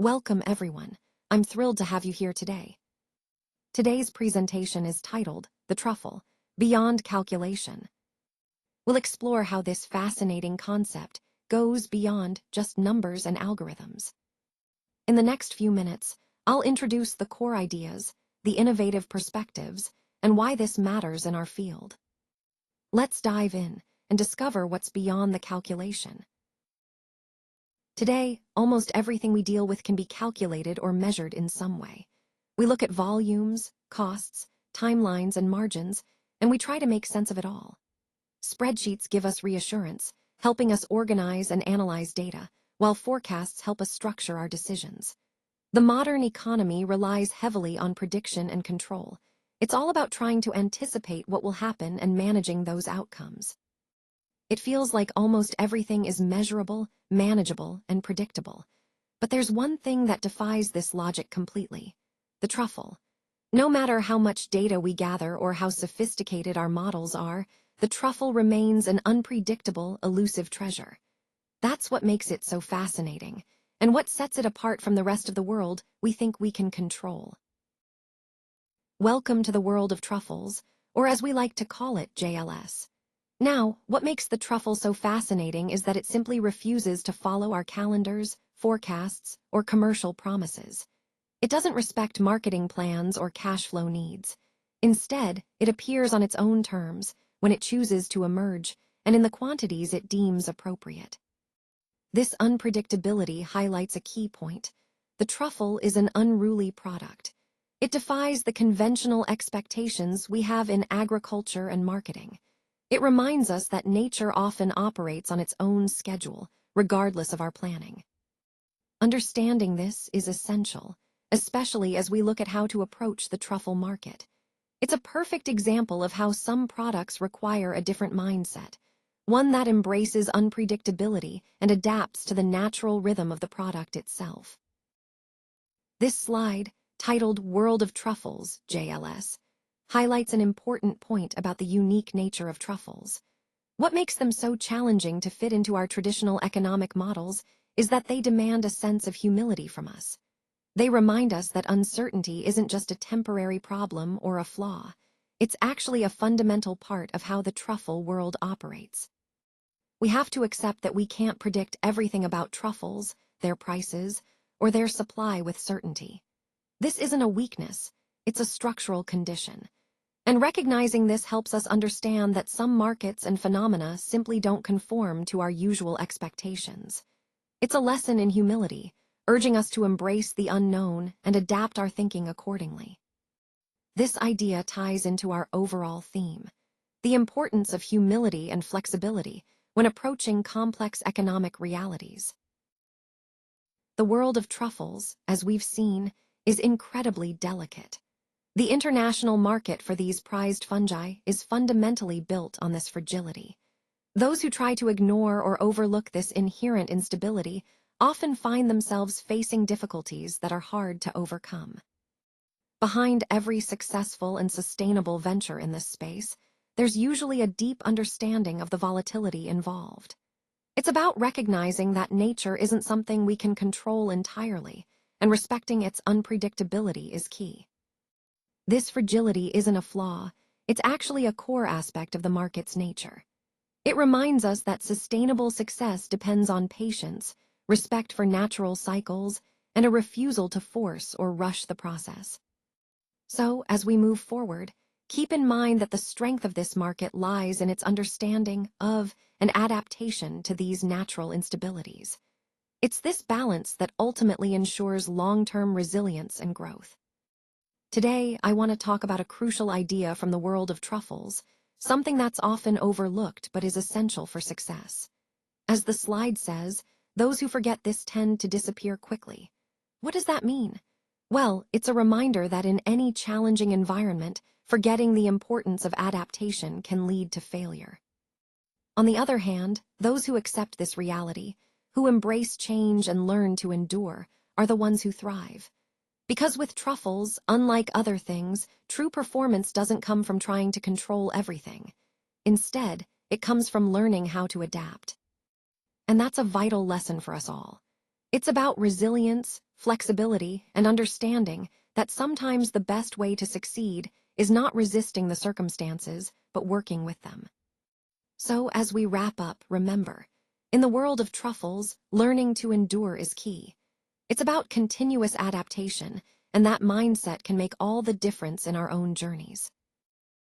Welcome, everyone. I'm thrilled to have you here today. Today's presentation is titled The Truffle, Beyond Calculation. We'll explore how this fascinating concept goes beyond just numbers and algorithms. In the next few minutes, I'll introduce the core ideas, the innovative perspectives, and why this matters in our field. Let's dive in and discover what's beyond the calculation. Today, almost everything we deal with can be calculated or measured in some way. We look at volumes, costs, timelines, and margins, and we try to make sense of it all. Spreadsheets give us reassurance, helping us organize and analyze data, while forecasts help us structure our decisions. The modern economy relies heavily on prediction and control. It's all about trying to anticipate what will happen and managing those outcomes. It feels like almost everything is measurable, manageable, and predictable. But there's one thing that defies this logic completely: the truffle. No matter how much data we gather or how sophisticated our models are, the truffle remains an unpredictable, elusive treasure. That's what makes it so fascinating, and what sets it apart from the rest of the world we think we can control. Welcome to the world of truffles, or as we like to call it, JLS. Now, what makes the truffle so fascinating is that it simply refuses to follow our calendars, forecasts, or commercial promises. It doesn't respect marketing plans or cash flow needs. Instead, it appears on its own terms, when it chooses to emerge, and in the quantities it deems appropriate. This unpredictability highlights a key point. The truffle is an unruly product. It defies the conventional expectations we have in agriculture and marketing. It reminds us that nature often operates on its own schedule, regardless of our planning. Understanding this is essential, especially as we look at how to approach the truffle market. It's a perfect example of how some products require a different mindset, one that embraces unpredictability and adapts to the natural rhythm of the product itself. This slide, titled World of Truffles, JLS, highlights an important point about the unique nature of truffles. What makes them so challenging to fit into our traditional economic models is that they demand a sense of humility from us. They remind us that uncertainty isn't just a temporary problem or a flaw. It's actually a fundamental part of how the truffle world operates. We have to accept that we can't predict everything about truffles, their prices, or their supply with certainty. This isn't a weakness, it's a structural condition. And recognizing this helps us understand that some markets and phenomena simply don't conform to our usual expectations. It's a lesson in humility, urging us to embrace the unknown and adapt our thinking accordingly. This idea ties into our overall theme: the importance of humility and flexibility when approaching complex economic realities. The world of truffles, as we've seen, is incredibly delicate. The international market for these prized fungi is fundamentally built on this fragility. Those who try to ignore or overlook this inherent instability often find themselves facing difficulties that are hard to overcome. Behind every successful and sustainable venture in this space, there's usually a deep understanding of the volatility involved. It's about recognizing that nature isn't something we can control entirely, and respecting its unpredictability is key. This fragility isn't a flaw, it's actually a core aspect of the market's nature. It reminds us that sustainable success depends on patience, respect for natural cycles, and a refusal to force or rush the process. So, as we move forward, keep in mind that the strength of this market lies in its understanding of and adaptation to these natural instabilities. It's this balance that ultimately ensures long-term resilience and growth. Today, I want to talk about a crucial idea from the world of truffles, something that's often overlooked but is essential for success. As the slide says, those who forget this tend to disappear quickly. What does that mean? Well, it's a reminder that in any challenging environment, forgetting the importance of adaptation can lead to failure. On the other hand, those who accept this reality, who embrace change and learn to endure, are the ones who thrive. Because with truffles, unlike other things, true performance doesn't come from trying to control everything. Instead, it comes from learning how to adapt. And that's a vital lesson for us all. It's about resilience, flexibility, and understanding that sometimes the best way to succeed is not resisting the circumstances, but working with them. So, as we wrap up, remember, in the world of truffles, learning to endure is key. It's about continuous adaptation, and that mindset can make all the difference in our own journeys.